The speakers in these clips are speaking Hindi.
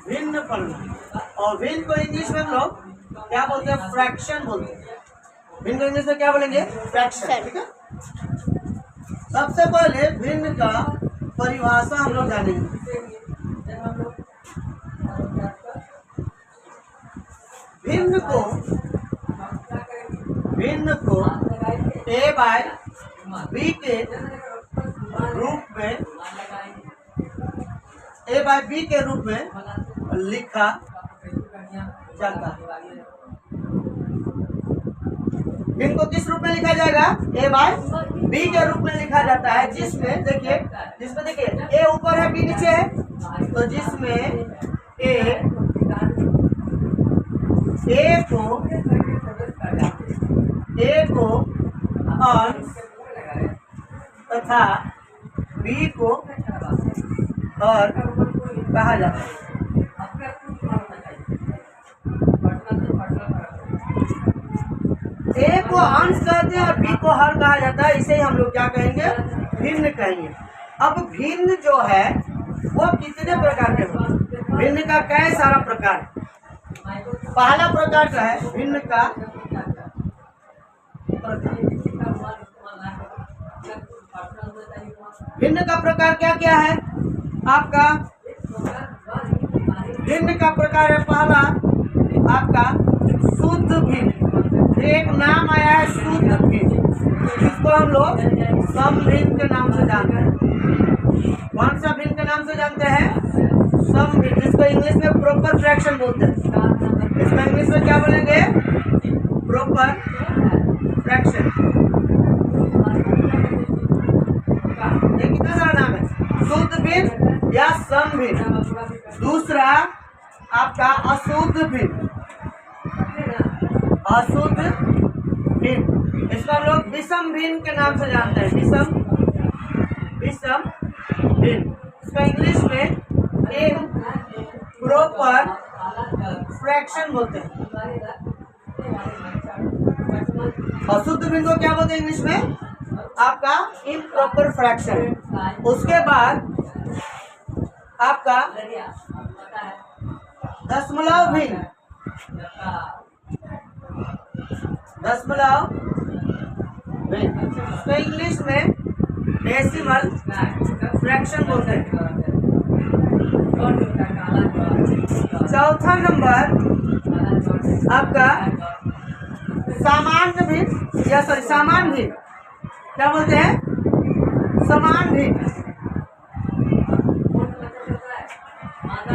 भिन्न पढ़ना। और भिन्न को इंग्लिश में हम लोग क्या बोलते हैं? फ्रैक्शन बोलते हैं। भिन्न को इंग्लिश में क्या बोलेंगे? फ्रैक्शन। ठीक है। सबसे पहले भिन्न का परिभाषा हम लोग जानेंगे। भिन्न को ए बाय बी के रूप में लिखा जाता है। भिन्न को किस रूप में लिखा जाएगा? ए बाय बी के रूप में लिखा जाता है, जिसमें देखिए ए ऊपर है, बी नीचे है, तो जिसमें ए को अंश तथा बी को हर कहा जाता है। ए को अंश कहते हैं और बी को हर कहा जाता है, इसे हम लोग क्या कहेंगे? भिन्न कहेंगे। अब भिन्न जो है वो कितने प्रकार के होते हैं? भिन्न का कई सारा प्रकार। पहला प्रकार जो है भिन्न का प्रकार क्या क्या है आपका? भिन्न का प्रकार है पहला आपका शुद्ध भिन्न। एक नाम आया है शुद्ध भिन्न, जिसको हम लोग समभिन्न के नाम से जानते हैं। कौन सा भिन्न के नाम से जानते हैं? समभिन्न, जिसको इंग्लिश में प्रॉपर फ्रैक्शन बोलते हैं। इसमें इंग्लिश में क्या बोलेंगे? Proper fraction. ये कितना सारा नाम है? शुद्ध भिन्न या समभिन्न। दूसरा आपका अशुद्ध भिन्न। अशुद्ध भिन्न, इसको हम लोग विषम भिन्न के नाम से जानते हैं। विषम भिन्न, इसका इंग्लिश में प्रॉपर फ्रैक्शन बोलते हैं। अशुद्ध भिन्न को क्या बोलते हैं इंग्लिश में? आपका इम्प्रॉपर फ्रैक्शन। उसके बाद आपका दशमलव भिन्न। दशमलव भिन्न, तो इंग्लिश में डेसिमल फ्रैक्शन बोलते हैं। चौथा नंबर आपका सामान्य भिन्न या समान भिन्न। क्या बोलते हैं? समान भिन्न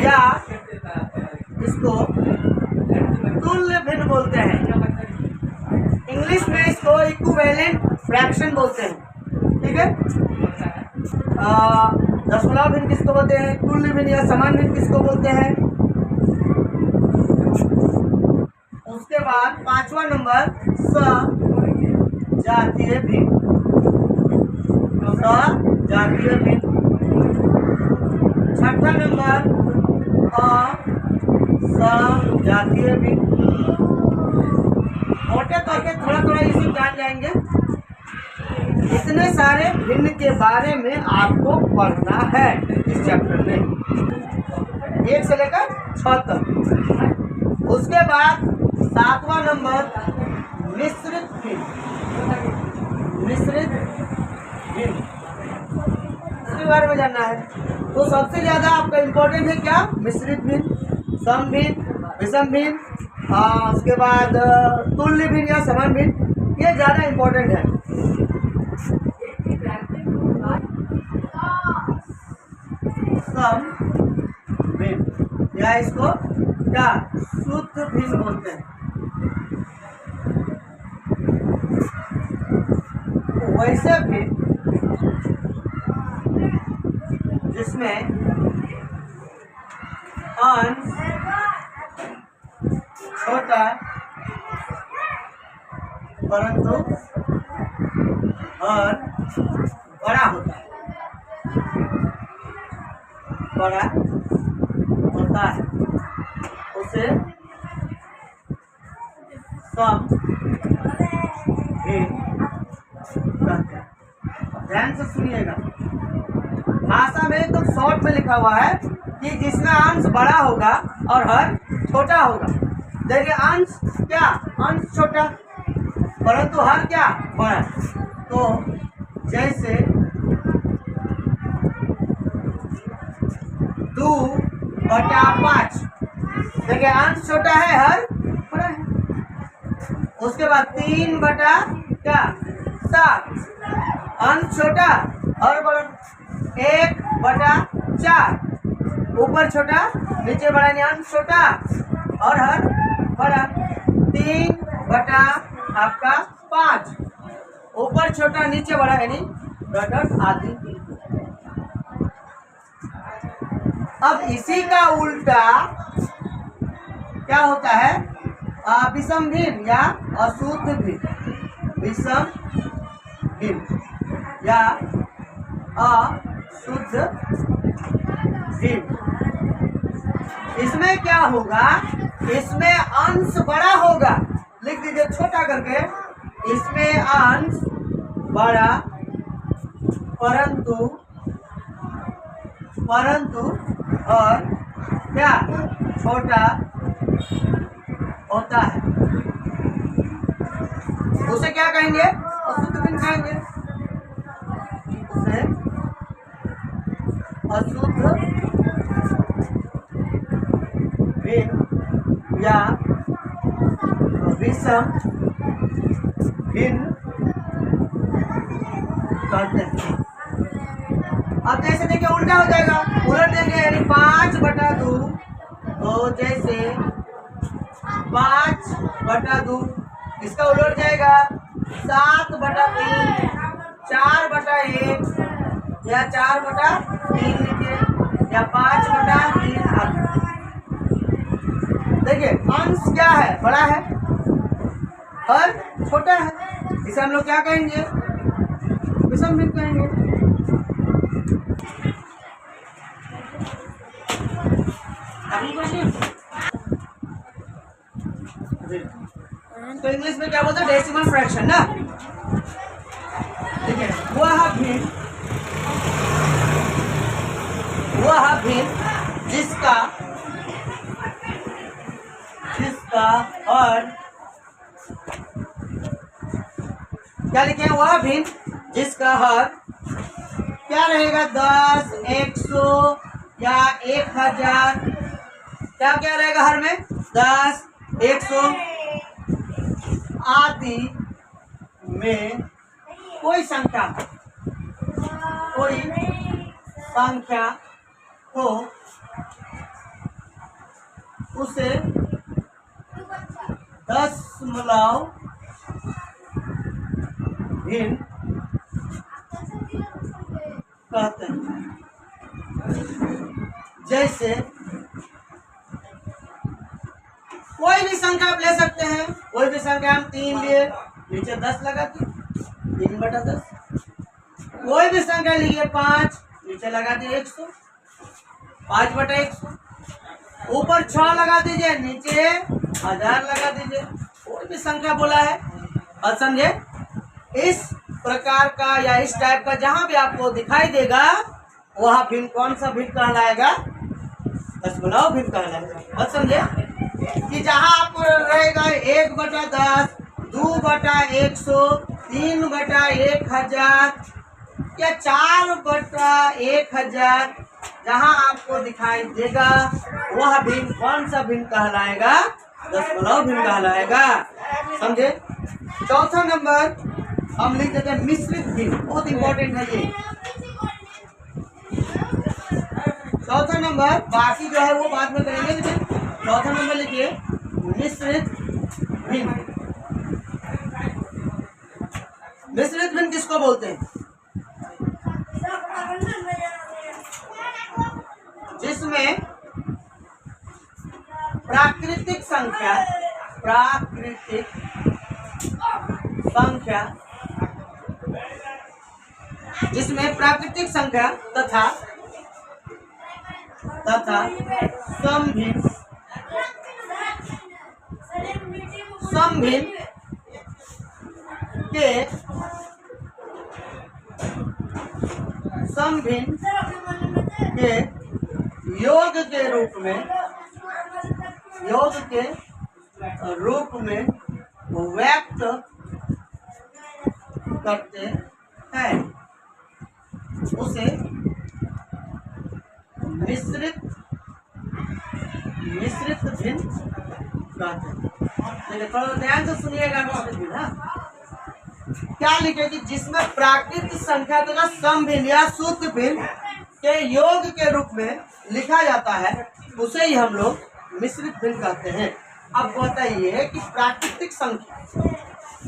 या इसको तुल्य भिन्न बोलते हैं। इंग्लिश में इसको इक्विवेलेंट फ्रैक्शन बोलते हैं। ठीक है। दशमलव भिन्न किसको बोलते हैं? तुल्य भिन्न या समान भिन्न किसको बोलते हैं? उसके बाद पांचवा नंबर सजातीय भिन्न। सजातीय भिन्न। छठा नंबर असजातीय भिन्न। मोटे तौर पे थोड़ा थोड़ा इसी जान जाएंगे। इतने सारे भिन्न के बारे में आपको पढ़ना है इस चैप्टर में, 1 से लेकर 6 तक। उसके बाद 7वां नंबर मिश्रित भिन्न। मिश्रित भिन्न इसके बारे में जानना है। तो सबसे ज्यादा आपका इम्पोर्टेंट है क्या? मिश्रित भिन्न, समभिन्न, विषम भिन्न, उसके बाद तुल्य भिन्न या समान भिन्न, ये ज्यादा इम्पोर्टेंट है। समभिन्न या इसको क्या शुद्ध भिन्न बोलते हैं। वैसे भी जिसमें अंश छोटा परंतु हर बड़ा होता है। बड़ा होता है उसे सम भिन्न कहते हैं। ध्यान से सुनिएगा, भाषा में एकदम शॉर्ट में लिखा हुआ है कि कि जिसमें अंश बड़ा होगा और हर छोटा होगा। देखिए अंश क्या, अंश छोटा परंतु हर क्या बड़ा। तो जैसे 2/5, देखिए अंश छोटा है हर बड़ा है। उसके बाद 3/7, अंश छोटा और बड़ा। 1/4, ऊपर छोटा नीचे बड़ा, यानी अंश छोटा और हर बड़ा। 3/5, ऊपर छोटा नीचे बड़ा, यानी घटक आदि। अब इसी का उल्टा क्या होता है, विषम भिन्न या अशुद्ध भिन्न। विषम भिन्न या अशुद्ध भिन्न, इसमें क्या होगा, इसमें अंश बड़ा होगा, लिख दीजिए छोटा करके। इसमें अंश बड़ा परंतु और क्या छोटा होता है। उसे क्या कहेंगे, अशुद्ध भिन्न कहेंगे। उसे अशुद्ध भिन्न या विषम भिन्न कहते हैं। अब जैसे देखिए उल्टा हो जाएगा, उलट देंगे, यानी 5/2। तो जैसे 5/2, इसका उलट जाएगा 7/3, 4/1 या 4/3 लीजिए, या 5/3। देखिए अंश क्या है, बड़ा है और छोटा है, इसे हम लोग क्या कहेंगे, विषम भिन्न कहेंगे। तो इंग्लिश में क्या बोलते हैं, डेसिमल फ्रैक्शन ना। ठीक है, वह भिन्न जिसका और क्या लिखे, वह भिन्न जिसका हर क्या रहेगा, 10, 100 या 1000। क्या क्या रहेगा हर में, 10, 100 आदि में कोई संख्या हो, उसे दशमलव भिन्न कहते हैं। जैसे कोई भी संख्या आप ले सकते हैं, कोई भी संख्या हम 3 लिए, नीचे 10 लगा दी, 3/10। कोई भी संख्या लीजिए 5, नीचे लगा दिए 100, 5/100। ऊपर 6 लगा दीजिए, नीचे 1000 लगा दीजिए, कोई भी संख्या बोला है। और समझे, इस प्रकार का या इस टाइप का जहां भी आपको दिखाई देगा, वह भिन्न कौन सा भिन्न कहलाएगा, दशमलव भिन्न कहलाएगा। और समझे कि जहां आपको रहेगा 1/10, 2/100, 3/1000 या 4/1000, जहां आपको दिखाई देगा वह भिन्न कौन सा भिन्न कहलाएगा, दशमलव भिन्न कहलाएगा। समझे। चौथा नंबर हम लिख देते हैं मिश्रित भिन्न, बहुत इंपॉर्टेंट है ये। चौथा नंबर, बाकी जो है वो बाद में करेंगे, लेकिन चौथा नंबर लिखिए मिश्रित भिन्न। मिश्रित भिन्न किसको बोलते हैं, जिसमें प्राकृतिक संख्या तथा समभिन्न के योग के रूप में व्यक्त करते हैं उसे मिश्रित भिन्न कहते हैं। देखिए थोड़ा ध्यान से सुनिएगा मिश्रित भिन्न। क्या लिखे कि जिसमें प्राकृतिक संख्या तथा समभिन्न या शुद्ध भिन्न के योग के रूप में लिखा जाता है उसे ही हम लोग मिश्रित भिन्न कहते हैं। अब बताइए कि प्राकृतिक संख्या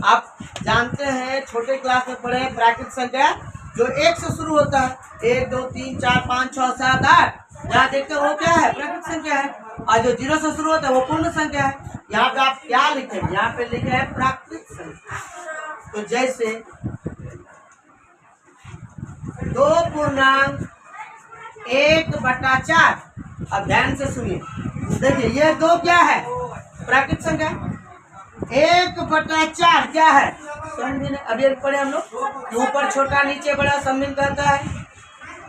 आप जानते हैं, छोटे क्लास में पढ़े प्राकृतिक संख्या जो 1 से शुरू होता है, 1 2 3 4 5 6 7 8, यहाँ देखते हैं वो क्या है, प्राकृतिक संख्या है। और जो 0 से शुरू होता है वो पूर्ण संख्या है। यहाँ पे आप क्या लिखे, यहाँ पे लिखे है प्राकृतिक संख्या। तो जैसे 2.1/4, अब ध्यान से सुनिए, देखिए ये 2 क्या है, प्राकृतिक संख्या। 1/4 क्या है, समभिन्न। अभी पढ़े हम लोग, ऊपर छोटा नीचे बड़ा समभिन्न कहता है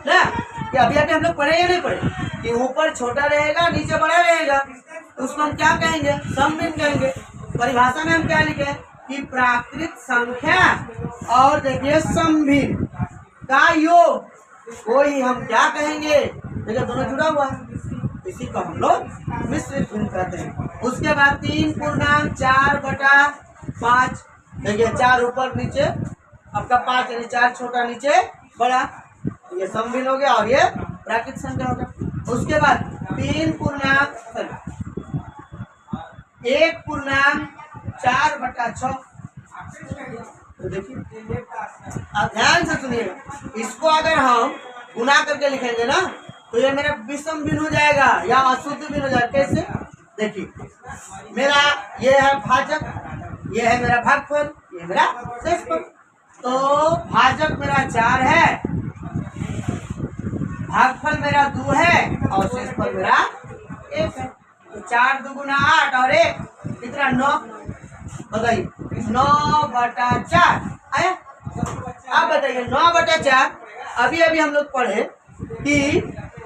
ना। कि अभी हम लोग पढ़े या नहीं पढ़े कि ऊपर छोटा रहेगा नीचे बड़ा रहेगा, तो उसको हम क्या कहेंगे, समभिन्न कहेंगे। परिभाषा में हम क्या लिखे कि प्राकृतिक संख्या और देखिए समभिन्न का योग को ही हम क्या कहेंगे, देखिए दोनों जुड़ा हुआ है, इसी को हम लोग मिश्रित भिन्न कहते हैं। उसके बाद 3.4/5, देखिए 4 ऊपर नीचे आपका 5 यानी 4 छोटा नीचे बड़ा, ये समभिन्न हो गया और ये प्राकृतिक संख्या हो गया। उसके बाद 1.4/6, तो देखिए अब ध्यान से सुनिएगा, इसको अगर हम गुना करके लिखेंगे ना तो ये मेरा विषम भिन्न हो जाएगा या अशुद्ध भिन्न हो जाएगा। कैसे, देखिए मेरा ये है भाजक, ये है मेरा भागफल, ये मेरा शेषफल। तो भाजक मेरा 4 है, भागफल मेरा 2 है और शेषफल मेरा 1 है। तो 4 2 8 और 1 कितना, 9। बताइए 9/4 आया। अब बताइए 9/4, अभी हम लोग पढ़े कि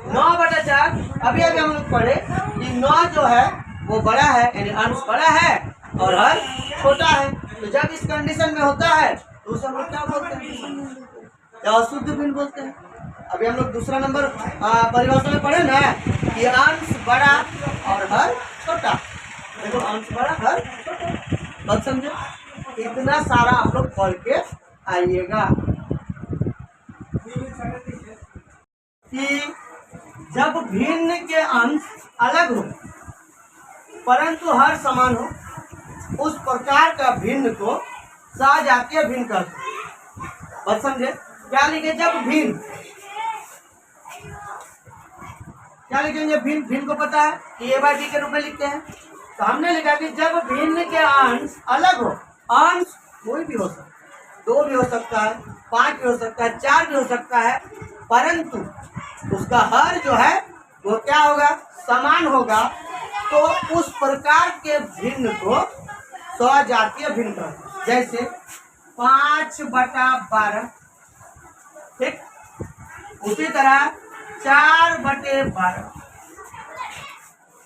9/4, अभी हम लोग पढ़े कि 9 जो है वो बड़ा है, यानी अंश बड़ा है और हर छोटा है। तो जब इस कंडीशन में होता है तो उसे हम लोग क्या बोलते हैं, या अशुद्ध भिन्न बोलते हैं। अभी हम लोग दूसरा नंबर परिभाषा में पढ़े ना कि अंश बड़ा और हर छोटा। देखो अंश बड़ा हर छोटा, बात समझे। इतना सारा आप लोग पढ़ के आइएगा कि जब भिन्न के अंश अलग हो परंतु हर समान हो, उस प्रकार का भिन्न को सजातीय भिन्न कहते हैं। बात समझे। क्या लिखे, जब भिन्न, क्या लिखेंगे, भिन्न को पता है कि a/b के रूप में लिखते हैं। तो हमने लिखा कि जब भिन्न के अंश अलग हो, अंश कोई भी हो सकता है, 2 भी हो सकता है, 5 भी हो सकता है, 4 भी हो सकता है, परंतु उसका हर जो है वो क्या होगा, समान होगा। तो उस प्रकार के भिन्न को सजातीय भिन्न कहते हैं। जैसे 5/12, ठीक, उसी तरह 4/12,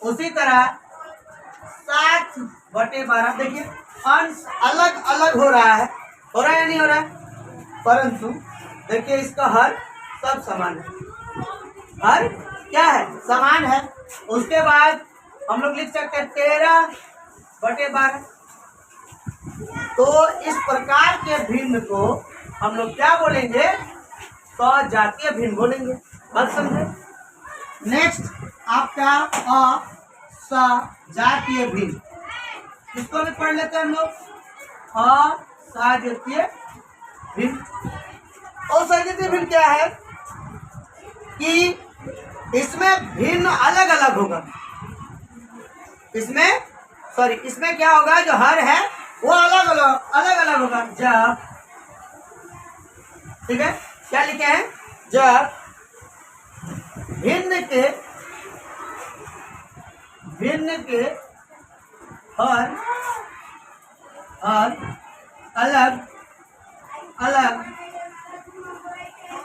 उसी तरह 7/12। देखिए अंश अलग अलग हो रहा है या नहीं हो रहा है, परंतु देखिए इसका हर सब समान है, हर क्या है, समान है। उसके बाद हम लोग लिख सकते हैं 13/12। तो इस प्रकार के भिन्न को हम लोग क्या बोलेंगे, सजातीय भिन्न बोलेंगे। बात समझे। नेक्स्ट आपका असजातीय भिन्न, इसको भी पढ़ लेते हैं हम लोग। असजातीय भिन्न, असजातीय भिन्न क्या है कि इसमें भिन्न अलग अलग होगा। इसमें क्या होगा, जो हर है वो अलग अलग होगा। जब, ठीक है, क्या लिखे हैं, जब भिन्न के हर अलग अलग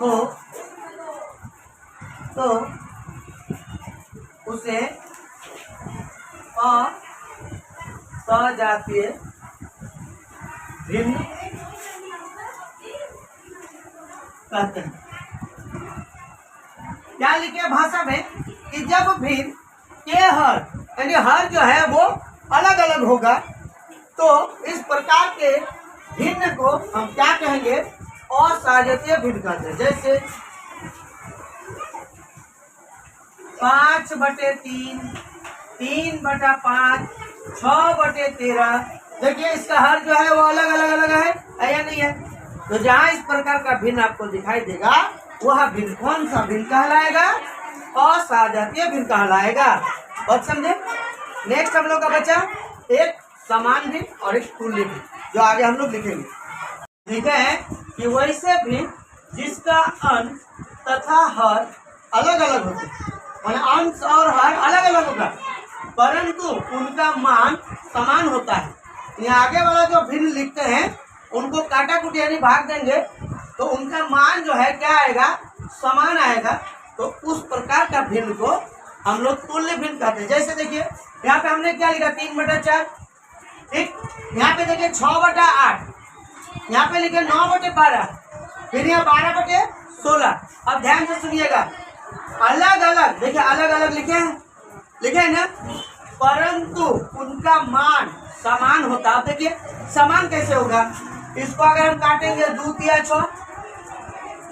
हो तो उसे असजातीय भिन्न कहते हैं। क्या लिखे भाषा में कि जब भिन्न के हर यानी हर जो है वो अलग अलग होगा तो इस प्रकार के भिन्न को हम क्या कहेंगे, असजातीय भिन्न कहते हैं। जैसे 5/3, 3/5, 6/13। देखिए इसका हर जो है वो अलग अलग है या नहीं है। तो जहाँ इस प्रकार का भिन्न आपको दिखाई देगा वह भिन्न कौन सा भिन्न कहलाएगा, असजातीय भिन्न कहलाएगा। बात समझे। नेक्स्ट हम लोग का बचा एक समान भिन्न और एक तुल्य भिन्न, जो आगे हम लोग लिखेंगे। लिखे हैं कि वैसे भिन्न जिसका अंश तथा हर अलग अलग होते हैं, अंश और हर अलग अलग होगा परंतु उनका मान समान होता है। यहाँ आगे वाला जो भिन्न लिखते हैं उनको काटा कुटी यानी भाग देंगे तो उनका मान जो है क्या आएगा, समान आएगा। तो उस प्रकार का भिन्न को हम लोग तुल्य भिन्न कहते हैं। जैसे देखिए यहाँ पे हमने क्या लिखा, 3/4। ठीक, यहाँ पे देखिए 6/8, यहाँ पे लिखे 9/12, फिर यहाँ 12/16। अब ध्यान से सुनिएगा, अलग अलग देखिए अलग अलग लिखे हैं ना, परंतु उनका मान समान होता है। अब देखिए समान कैसे होगा, इसको अगर हम काटेंगे 2 × 6,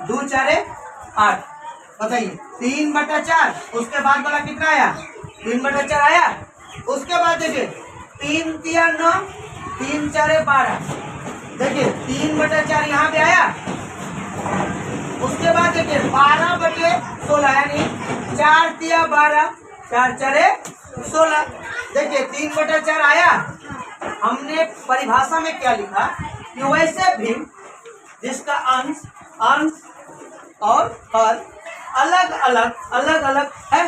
2 × 4 = 8। बताइए 3/4, उसके बाद वाला कितना आया, 3/4 आया। उसके बाद देखिए 3 × 9, 3 × 4 = 12। देखिए 3/4 यहाँ पे आया। उसके बाद देखिए 12/16 यानी 4 × 12, 4 × 4 = 16। देखिए 3/4 आया। हमने परिभाषा में क्या लिखा कि वैसे भी जिसका अंश और हर अलग अलग है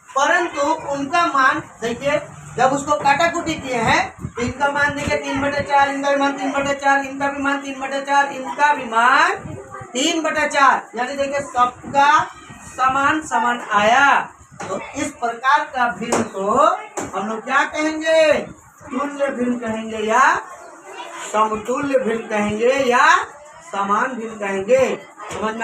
परंतु उनका मान देखिए जब उसको काटा कुटी किए हैं इनका मान देखिए 3/4, इनका भी मान 3/4, इनका भी मान 3/4, इनका भी मान 3/4 यानी देखिए सबका समान आया। तो इस प्रकार का भिन्न को हम लोग क्या कहेंगे, तुल्य भिन्न कहेंगे या समतुल्य भिन्न कहेंगे या समान भिन्न कहेंगे। समझ में